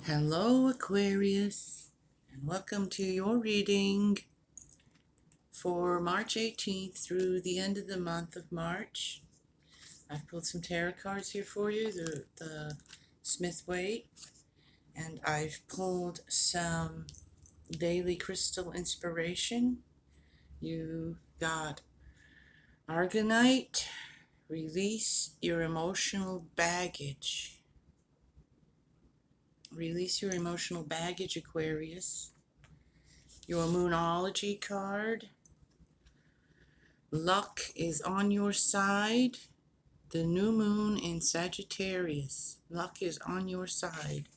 Hello, Aquarius, and welcome to your reading for March 18th through the end of the month of March. I've pulled some tarot cards here for you, the Smith Weight, and I've pulled some daily crystal inspiration. You got Argonite, release your emotional baggage. Release your emotional baggage, Aquarius. Your Moonology card. Luck is on your side. The new moon in Sagittarius. Luck is on your side.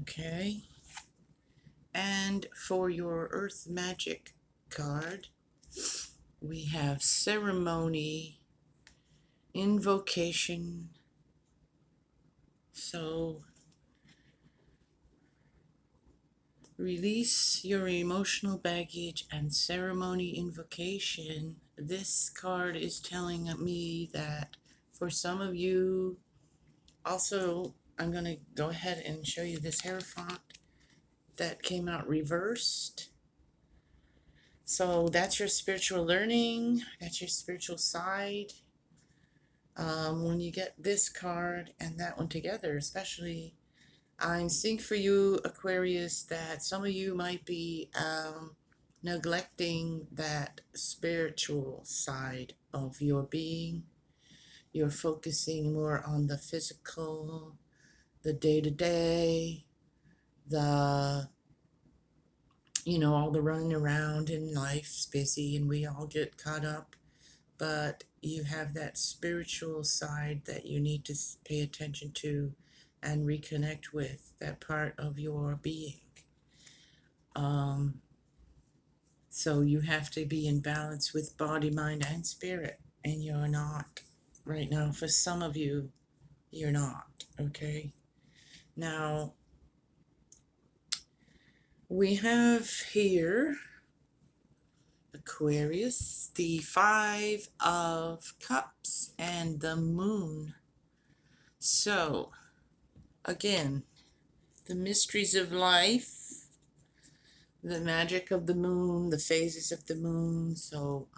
Okay. And for your Earth Magic card, we have Ceremony, Invocation. So, release your emotional baggage and Ceremony, Invocation. This card is telling me that for some of you, also, I'm going to go ahead and show you this Hierophant that came out reversed. So that's your spiritual learning, that's your spiritual side. When you get this card and that one together, especially, I'm seeing for you, Aquarius, that some of you might be neglecting that spiritual side of your being. You're focusing more on the physical, the day-to-day, the all the running around in life's busy and we all get caught up, but you have that spiritual side that you need to pay attention to and reconnect with, that part of your being. So you have to be in balance with body, mind, and spirit, and you're not right now. For some of you, you're not. Okay. Now, we have here, Aquarius, the Five of Cups and the Moon. So, again, the mysteries of life, the magic of the moon, the phases of the moon. So,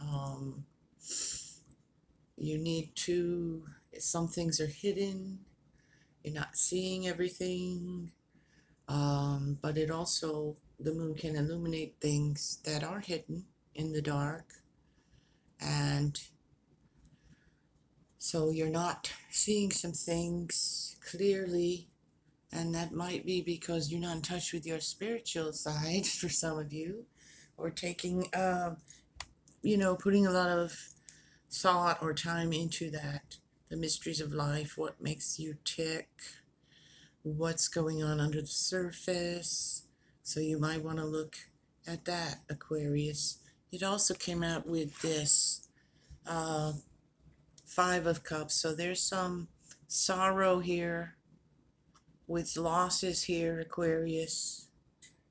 you need to, some things are hidden, you're not seeing everything, but it also, the moon can illuminate things that are hidden in the dark, and so you're not seeing some things clearly, and that might be because you're not in touch with your spiritual side for some of you, or taking, putting a lot of thought or time into that, the mysteries of life, what makes you tick, what's going on under the surface. So you might want to look at that, Aquarius. It also came out with this Five of Cups. So there's some sorrow here with losses here, Aquarius.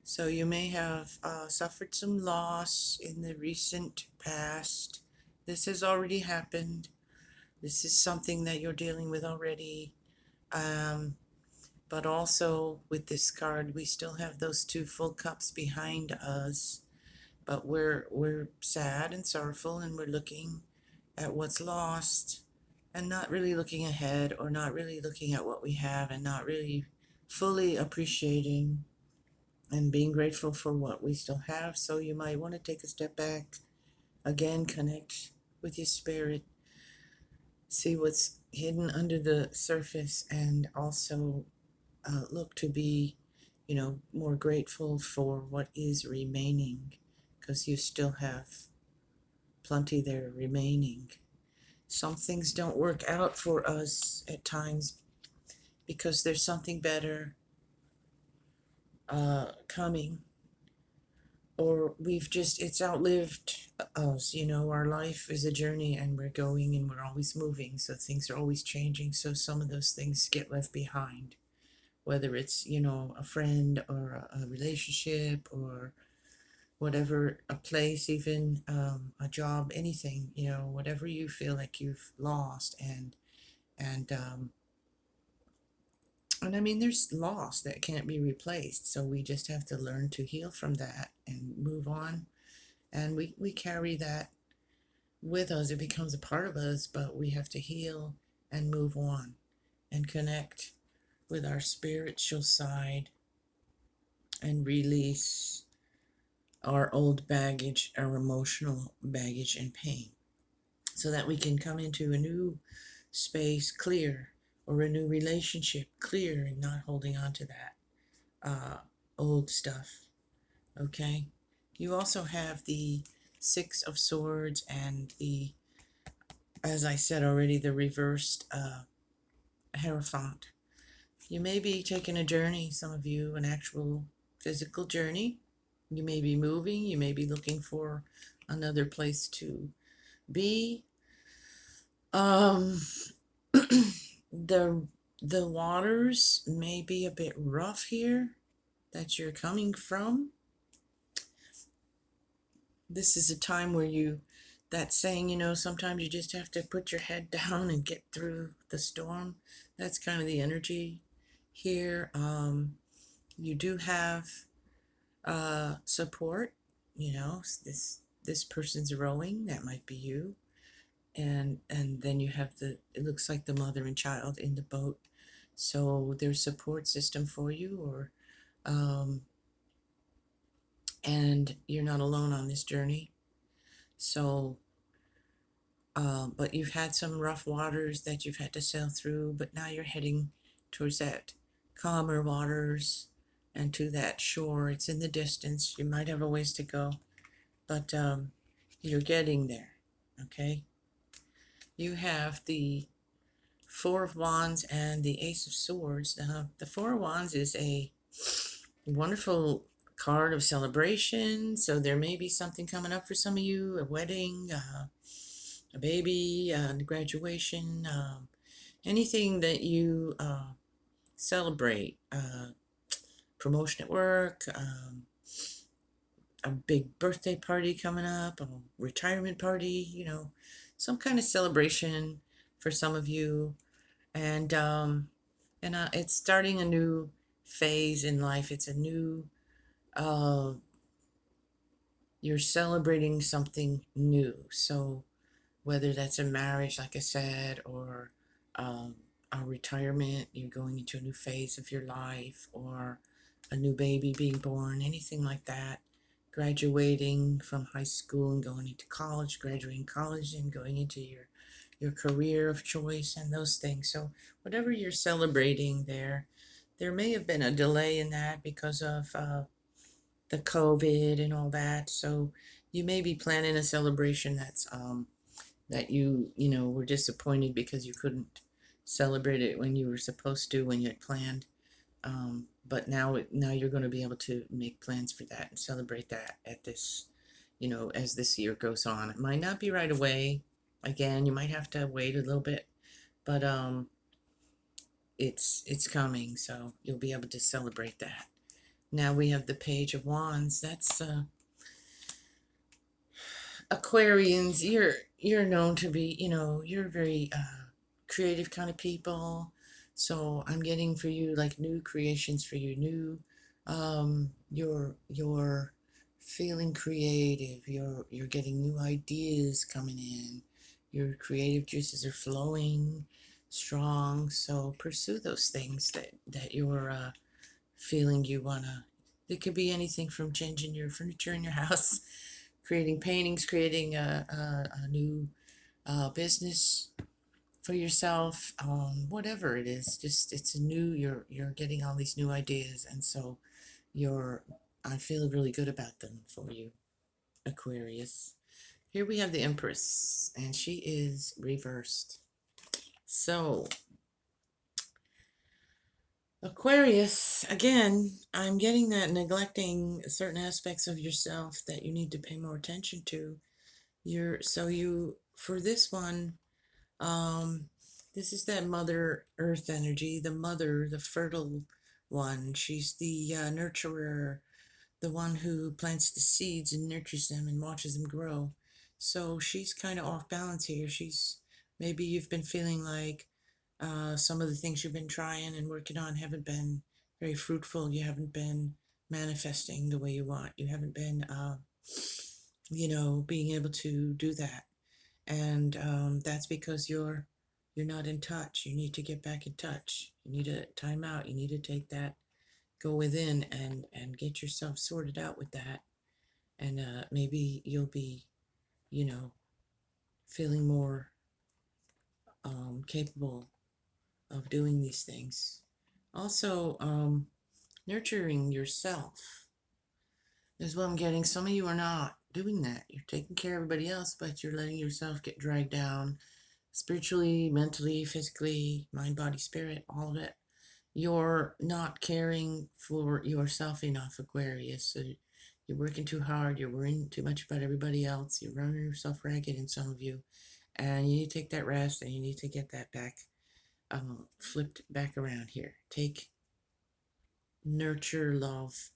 So you may have suffered some loss in the recent past. This has already happened. This is something that you're dealing with already. But also with this card, we still have those two full cups behind us. But we're sad and sorrowful, and we're looking at what's lost and not really looking ahead, or not really looking at what we have, and not really fully appreciating and being grateful for what we still have. So you might want to take a step back, again, connect with your spirit, see what's hidden under the surface, and also look to be, more grateful for what is remaining, because you still have plenty there remaining. Some things don't work out for us at times because there's something better coming, or it's outlived us. Our life is a journey, and we're going and we're always moving, so things are always changing. So some of those things get left behind, whether it's, a friend or a relationship or whatever, a place, even a job, anything, whatever you feel like you've lost, and And I mean, there's loss that can't be replaced. So we just have to learn to heal from that and move on. And we carry that with us. It becomes a part of us, but we have to heal and move on and connect with our spiritual side and release our old baggage, our emotional baggage and pain, so that we can come into a new space clear, or a new relationship clear, and not holding on to that old stuff. Okay? You also have the Six of Swords and the, as I said already, the reversed Hierophant. You may be taking a journey, some of you, an actual physical journey. You may be moving, you may be looking for another place to be. Um, the the waters may be a bit rough here that you're coming from. This is a time where that saying, sometimes you just have to put your head down and get through the storm. That's kind of the energy here. You do have support. This person's rowing. That might be you. And then you have it looks like the mother and child in the boat. So there's support system for you, or and you're not alone on this journey. So but you've had some rough waters that you've had to sail through, but now you're heading towards that calmer waters and to that shore. It's in the distance. You might have a ways to go, but you're getting there. Okay? You have the Four of Wands and the Ace of Swords. The Four of Wands is a wonderful card of celebration. So there may be something coming up for some of you, a wedding, a baby, graduation, anything that you celebrate, promotion at work, a big birthday party coming up, a retirement party, some kind of celebration for some of you. And it's starting a new phase in life. It's a new, you're celebrating something new. So whether that's a marriage, like I said, or a retirement, you're going into a new phase of your life, or a new baby being born, anything like that, graduating from high school and going into college, graduating college and going into your career of choice and those things. So whatever you're celebrating there may have been a delay in that because of the COVID and all that. So you may be planning a celebration that you were disappointed because you couldn't celebrate it when you were supposed to, when you had planned. But now you're going to be able to make plans for that and celebrate that at this, as this year goes on. It might not be right away. Again, you might have to wait a little bit, but it's coming, so you'll be able to celebrate that. Now we have the Page of Wands. That's Aquarians. You're known to be, you're very creative kind of people. So I'm getting for you like new creations for you, new you're feeling creative. You're getting new ideas coming in. Your creative juices are flowing strong. So pursue those things that you're feeling you wanna. It could be anything from changing your furniture in your house, creating paintings, creating a new business for yourself, whatever it is. Just it's a new. You're getting all these new ideas, and so I feel really good about them for you, Aquarius. Here we have the Empress, and she is reversed. So Aquarius, again, I'm getting that neglecting certain aspects of yourself that you need to pay more attention to. For this one, this is that Mother Earth energy, the mother, the fertile one. She's the nurturer, the one who plants the seeds and nurtures them and watches them grow. So she's kind of off balance here. Maybe you've been feeling like Some of the things you've been trying and working on haven't been very fruitful. You haven't been manifesting the way you want. You haven't been, being able to do that. And that's because you're not in touch. You need to get back in touch. You need a time out. You need to take that, go within and get yourself sorted out with that. And maybe you'll be, you know, feeling more capable of doing these things. Also, nurturing yourself is what I'm getting. Some of you are not doing that. You're taking care of everybody else, but you're letting yourself get dragged down spiritually, mentally, physically, mind, body, spirit, all of it. You're not caring for yourself enough, Aquarius. So you're working too hard. You're worrying too much about everybody else. You're running yourself ragged in some of you. And you need to take that rest and you need to get that back, flipped back around here. Nurture, love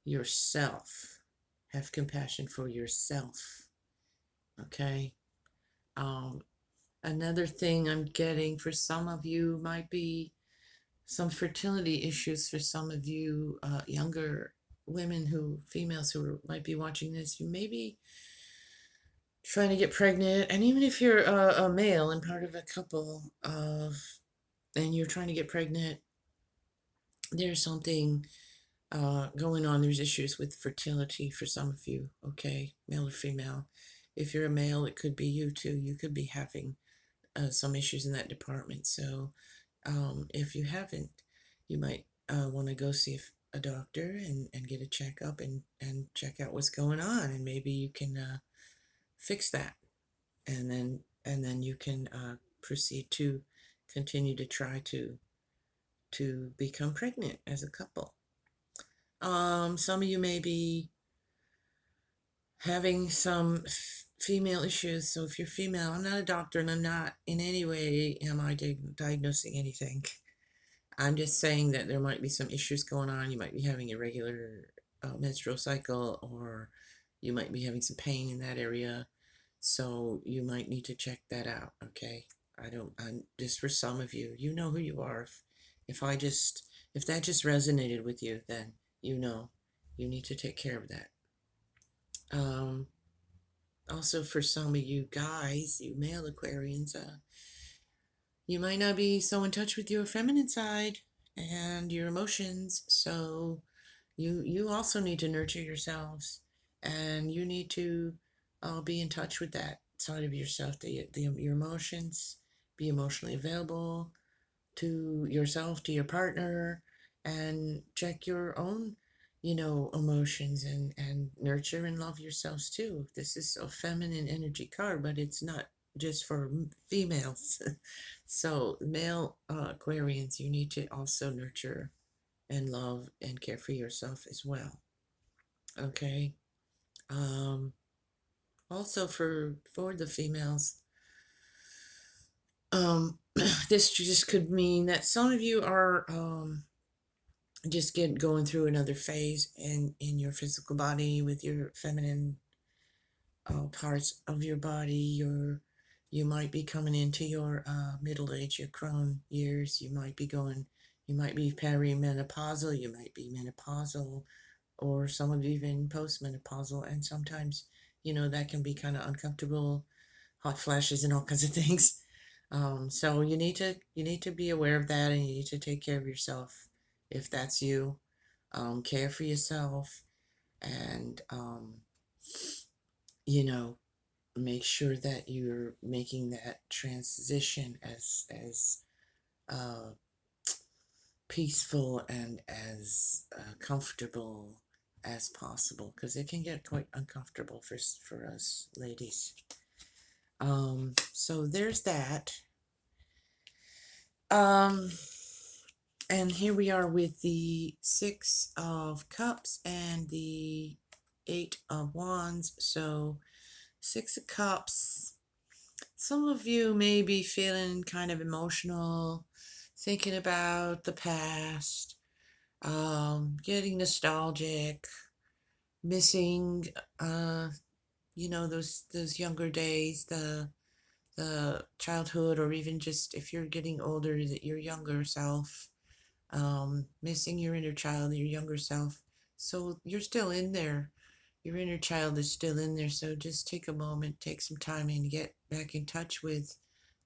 yourself. Have compassion for yourself. Okay? Another thing I'm getting for some of you might be some fertility issues for some of you younger women females who might be watching this. You may be trying to get pregnant, and even if you're a male and part of a couple and you're trying to get pregnant, there's something going on. There's issues with fertility for some of you, okay, male or female. If you're a male, it could be you too. You could be having some issues in that department. So if you haven't, you might want to go see a doctor and get a checkup and check out what's going on, and maybe you can fix that, and then you can proceed to continue to try to become pregnant as a couple. Some of you may be having some female issues. So if you're female, I'm not a doctor and I'm not in any way am I diagnosing anything. I'm just saying that there might be some issues going on. You might be having irregular menstrual cycle, or you might be having some pain in that area. So you might need to check that out. Okay. I'm just for some of you, you know who you are. If that just resonated with you, then you know you need to take care of that. Also for some of you guys, you male Aquarians, you might not be so in touch with your feminine side and your emotions, so you also need to nurture yourselves, and you need to be in touch with that side of yourself, your emotions, be emotionally available to yourself, to your partner, and check your own, emotions, and nurture and love yourselves too. This is a feminine energy card, but it's not just for females. So male Aquarians, you need to also nurture and love and care for yourself as well. Okay. Also for the females, this just could mean that some of you are just going through another phase in your physical body with your feminine parts of your body. You might be coming into your middle age, your crone years. You might be perimenopausal, you might be menopausal, or some of you even postmenopausal, and sometimes that can be kind of uncomfortable, hot flashes and all kinds of things. So you need to be aware of that, and you need to take care of yourself if that's you. Care for yourself, and make sure that you're making that transition as peaceful and as comfortable as possible, because it can get quite uncomfortable for us ladies. So there's that. And here we are with the 6 of Cups and the 8 of Wands. So 6 of Cups. Some of you may be feeling kind of emotional, thinking about the past, getting nostalgic, missing, those younger days, the the childhood, or even just if you're getting older, that your younger self, missing your inner child, your younger self. So you're still in there. Your inner child is still in there. So just take a moment, take some time, and get back in touch with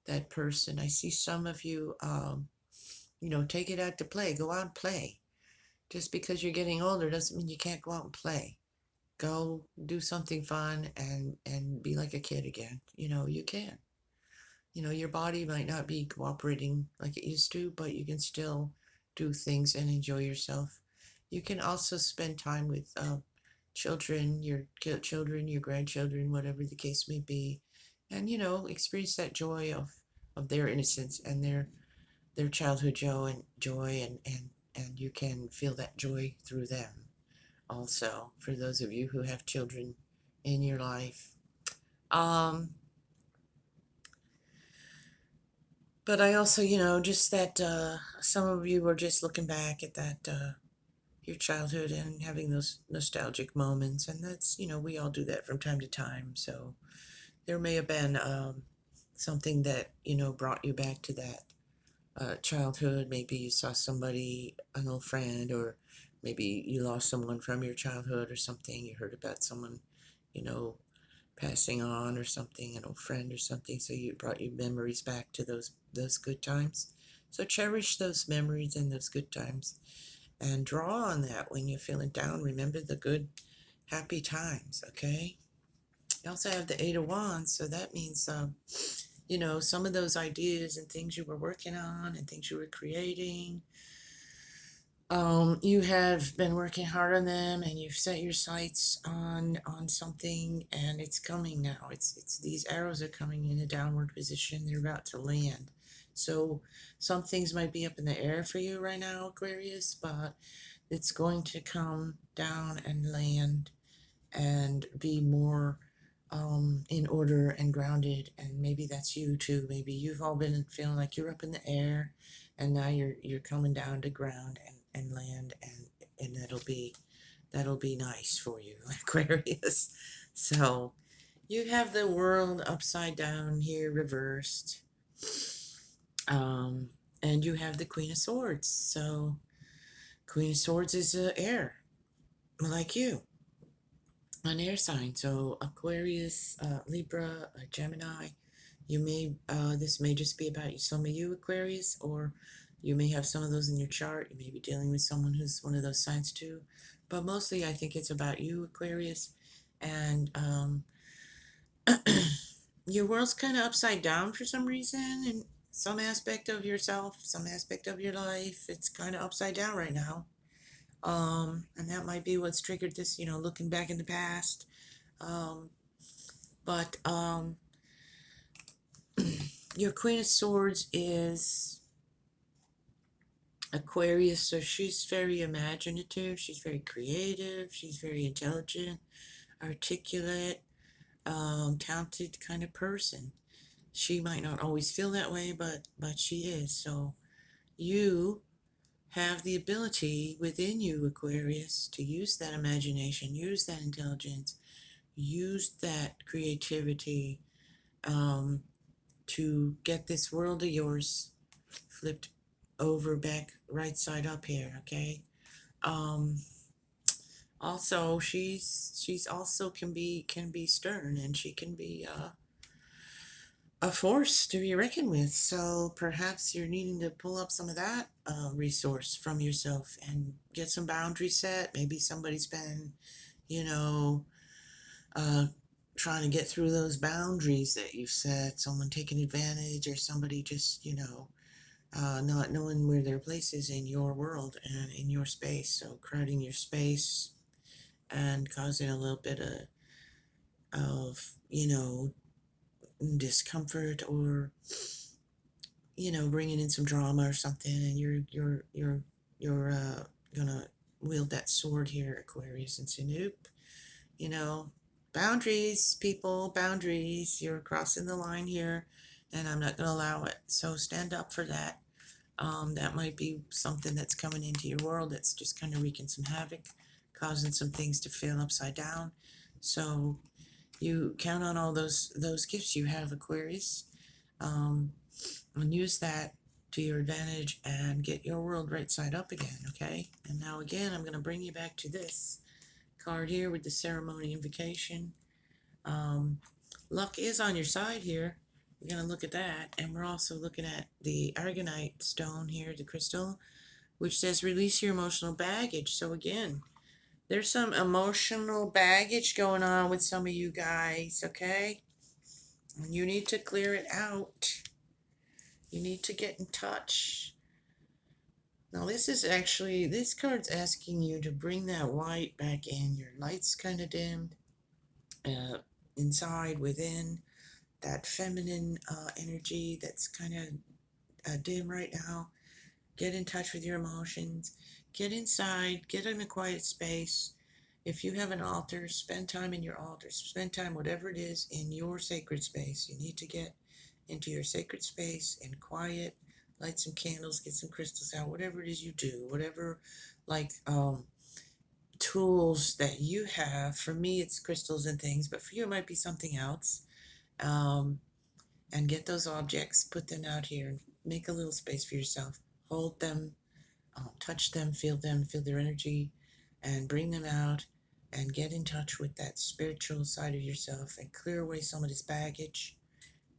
that person. I see some of you, take it out to play. Go out and play. Just because you're getting older doesn't mean you can't go out and play. Go do something fun and be like a kid again. You can. Your body might not be cooperating like it used to, but you can still do things and enjoy yourself. You can also spend time with children, your children, your grandchildren, whatever the case may be, and experience that joy of their innocence and their childhood joy, and you can feel that joy through them. Also, for those of you who have children in your life. But I also, just that some of you are just looking back at that, your childhood, and having those nostalgic moments. And that's, we all do that from time to time. So there may have been something that, brought you back to that childhood. Maybe you saw somebody, an old friend, or maybe you lost someone from your childhood or something. You heard about someone, you know, passing on or something, an old friend or something. So you brought your memories back to those good times. So cherish those memories and those good times, and draw on that when you're feeling down. Remember the good, happy times. Okay. You also have the Eight of Wands, so that means some of those ideas and things you were working on and things you were creating. You have been working hard on them, and you've set your sights on something, and it's coming now. It's these arrows are coming in a downward position. They're about to land. So some things might be up in the air for you right now, Aquarius, but it's going to come down and land and be more in order and grounded. And maybe that's you too. Maybe you've all been feeling like you're up in the air, and now you're coming down to ground and land, and that'll be nice for you, Aquarius. So you have the world upside down here, reversed, and you have the Queen of Swords. So Queen of Swords is air, like you, an air sign. So Aquarius, Libra, Gemini. This may just be about some of you, Aquarius, or you may have some of those in your chart. You may be dealing with someone who's one of those signs too, but mostly I think it's about you, Aquarius. And your world's kind of upside down for some reason, and some aspect of yourself, some aspect of your life, it's kind of upside down right now. And that might be what's triggered this, looking back in the past. But your Queen of Swords is Aquarius, so she's very imaginative, she's very creative, she's very intelligent, articulate, talented kind of person. She might not always feel that way, but she is. So you have the ability within you, Aquarius, to use that imagination, use that intelligence, use that creativity, to get this world of yours flipped over back right side up here. Okay. Also, she's also can be stern, and she can be a force to be reckoned with. So perhaps you're needing to pull up some of that resource from yourself and get some boundaries set. Maybe somebody's been, you know, trying to get through those boundaries that you've set. Someone taking advantage, or somebody just, not knowing where their place is in your world and in your space. So crowding your space and causing a little bit of discomfort, or bringing in some drama or something, and you're gonna wield that sword here, Aquarius, and say nope. Boundaries, people, boundaries. You're crossing the line here, and I'm not gonna allow it. So stand up for that. That might be something that's coming into your world that's just kind of wreaking some havoc, causing some things to feel upside down. So you count on all those gifts you have, Aquarius. and use that to your advantage and get your world right side up again, okay? And now again, I'm going to bring you back to this card here with the ceremony invocation. Luck is on your side here. We're going to look at that, and we're also looking at the aragonite stone here, the crystal, which says release your emotional baggage. So again, there's some emotional baggage going on with some of you guys, okay? And you need to clear it out. You need to get in touch. Now this card's asking you to bring that light back in. Your light's kind of dimmed inside, within, that feminine energy that's kind of dim right now. Get in touch with your emotions. Get inside. Get in a quiet space. If you have an altar, spend time in your altar. Spend time, whatever it is, in your sacred space. You need to get into your sacred space and quiet. Light some candles, get some crystals out, whatever it is you do, whatever tools that you have. For me, it's crystals and things, but for you, it might be something else. And get those objects, put them out here, make a little space for yourself. Hold them, touch them, feel their energy, and bring them out and get in touch with that spiritual side of yourself and clear away some of this baggage,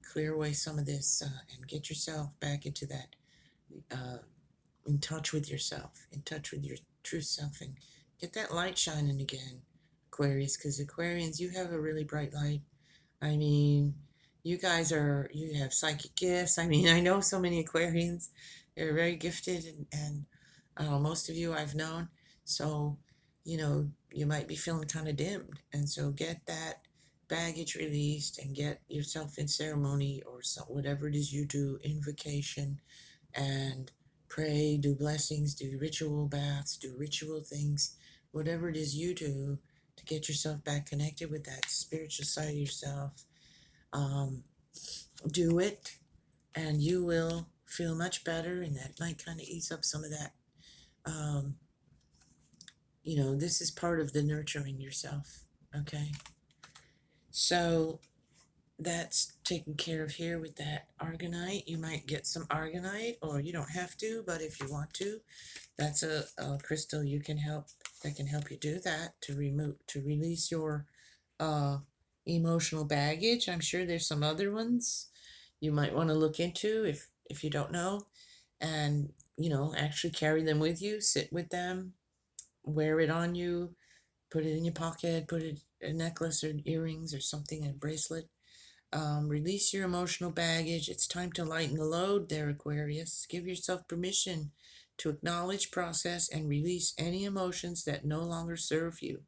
clear away some of this, and get yourself back into that, in touch with yourself, in touch with your true self, and get that light shining again, Aquarius, because Aquarians, you have a really bright light. I mean, you have psychic gifts. I mean, I know so many Aquarians. They're very gifted, and most of you I've known. So, you might be feeling kind of dimmed. And so get that baggage released and get yourself in ceremony or whatever it is you do, invocation, and pray, do blessings, do ritual baths, do ritual things, whatever it is you do to get yourself back connected with that spiritual side of yourself. Do it, and you will feel much better, and that might kind of ease up some of that. This is part of the nurturing yourself, okay? So that's taken care of here with that argonite. You might get some argonite, or you don't have to, but if you want to, that's a crystal that can help you do that, to release your emotional baggage. I'm sure there's some other ones you might want to look into if you don't know, and actually carry them with you, sit with them, wear it on you, put it in your pocket, put it a necklace or earrings or something, a bracelet. Release your emotional baggage. It's time to lighten the load there, Aquarius. Give yourself permission to acknowledge, process, and release any emotions that no longer serve you.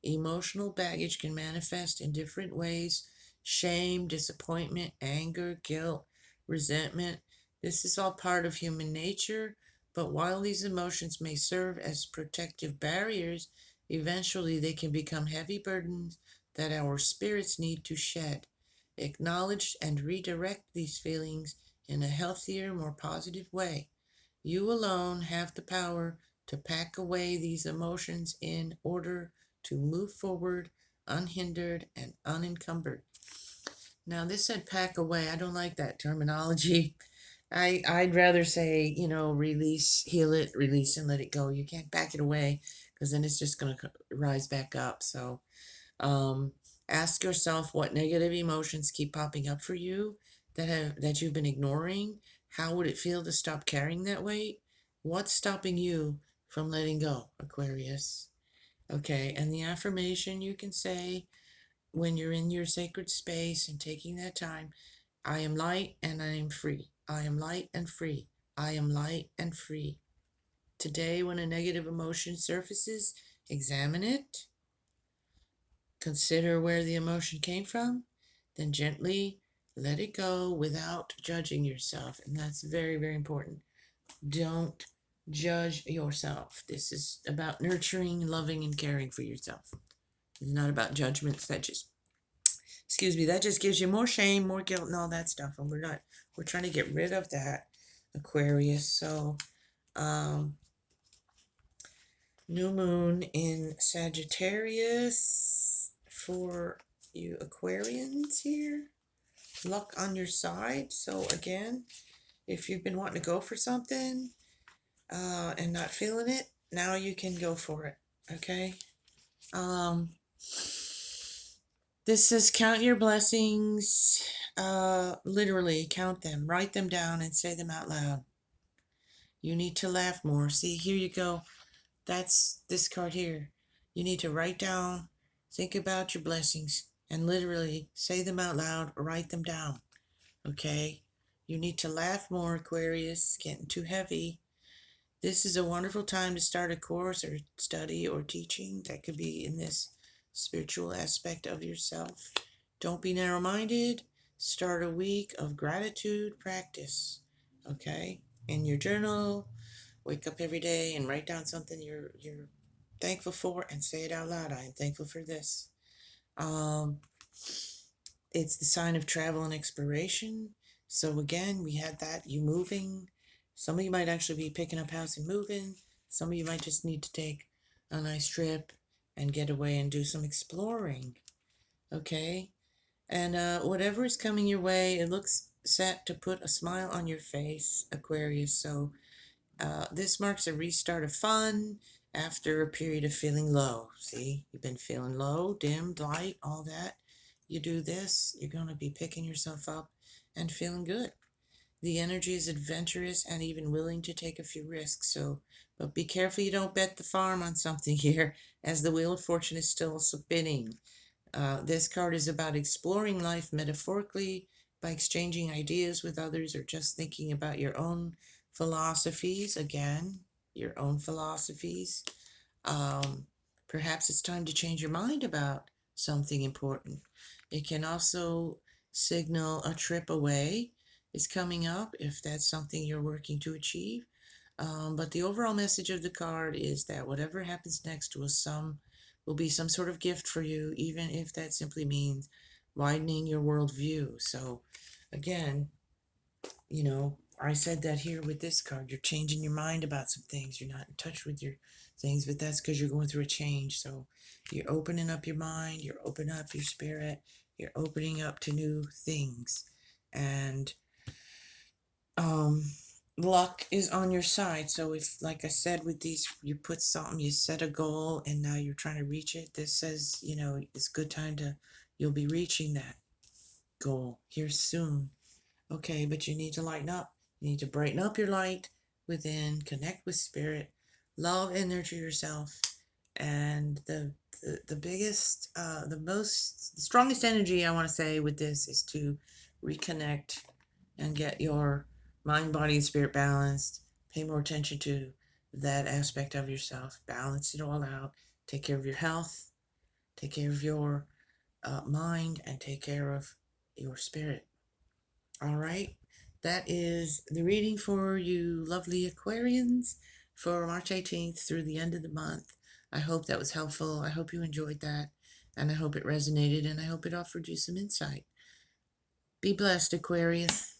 Emotional baggage can manifest in different ways: shame, disappointment, anger, guilt, resentment. This is all part of human nature, but while these emotions may serve as protective barriers, eventually they can become heavy burdens that our spirits need to shed. Acknowledge and redirect these feelings in a healthier, more positive way. You alone have the power to pack away these emotions in order to move forward unhindered and unencumbered. Now, this said pack away. I don't like that terminology. I'd rather say, release, heal it, release and let it go. You can't pack it away, because then it's just going to rise back up. So, ask yourself what negative emotions keep popping up for you that you've been ignoring. How would it feel to stop carrying that weight? What's stopping you from letting go, Aquarius? Okay, and the affirmation you can say when you're in your sacred space and taking that time: I am light and I am free. I am light and free. I am light and free. Today, when a negative emotion surfaces, examine it. Consider where the emotion came from, then gently let it go without judging yourself. And that's very, very important. Don't judge yourself. This is about nurturing, loving, and caring for yourself. It's not about judgments. That just gives you more shame, more guilt, and all that stuff. And we're trying to get rid of that, Aquarius. So, new moon in Sagittarius for you Aquarians here. luck on your side. So again, if you've been wanting to go for something and not feeling it, now you can go for it. Okay. This says count your blessings. Literally count them, write them down, and say them out loud. You need to laugh more. See, here you go. That's this card here. You need to write down, think about your blessings, and literally say them out loud or write them down. Okay? You need to laugh more, Aquarius. Getting too heavy. This is a wonderful time to start a course or study or teaching that could be in this spiritual aspect of yourself. Don't be narrow-minded. Start a week of gratitude practice. Okay? In your journal, wake up every day and write down something you're thankful for and say it out loud. I am thankful for this. It's the sign of travel and exploration. So again, we had that, you moving. Some of you might actually be picking up house and moving. Some of you might just need to take a nice trip and get away and do some exploring. Okay? And whatever is coming your way, it looks set to put a smile on your face, Aquarius. So this marks a restart of fun after a period of feeling low. See, you've been feeling low, dim, light, all that. You do this, you're going to be picking yourself up and feeling good. The energy is adventurous and even willing to take a few risks. So, but be careful you don't bet the farm on something here, as the Wheel of Fortune is still spinning. This card is about exploring life metaphorically by exchanging ideas with others or just thinking about your own philosophies. Again, your own philosophies. Perhaps it's time to change your mind about something important. It can also signal a trip away is coming up if that's something you're working to achieve. But the overall message of the card is that whatever happens next will be some sort of gift for you, even if that simply means widening your worldview. So again, you know, I said that here with this card. You're changing your mind about some things. You're not in touch with your things, but that's because you're going through a change. So you're opening up your mind, you're opening up your spirit, you're opening up to new things. And luck is on your side. So if, like I said, with these, you put something, you set a goal, and now you're trying to reach it, this says, you know, it's a good time you'll be reaching that goal here soon. Okay, but you need to lighten up. You need to brighten up your light within, connect with spirit, love and nurture yourself. And the biggest, the strongest energy I want to say with this is to reconnect and get your mind, body, and spirit balanced. Pay more attention to that aspect of yourself. Balance it all out. Take care of your health. Take care of your mind, and take care of your spirit. All right. That is the reading for you lovely Aquarians for March 18th through the end of the month. I hope that was helpful. I hope you enjoyed that, and I hope it resonated, and I hope it offered you some insight. Be blessed, Aquarius.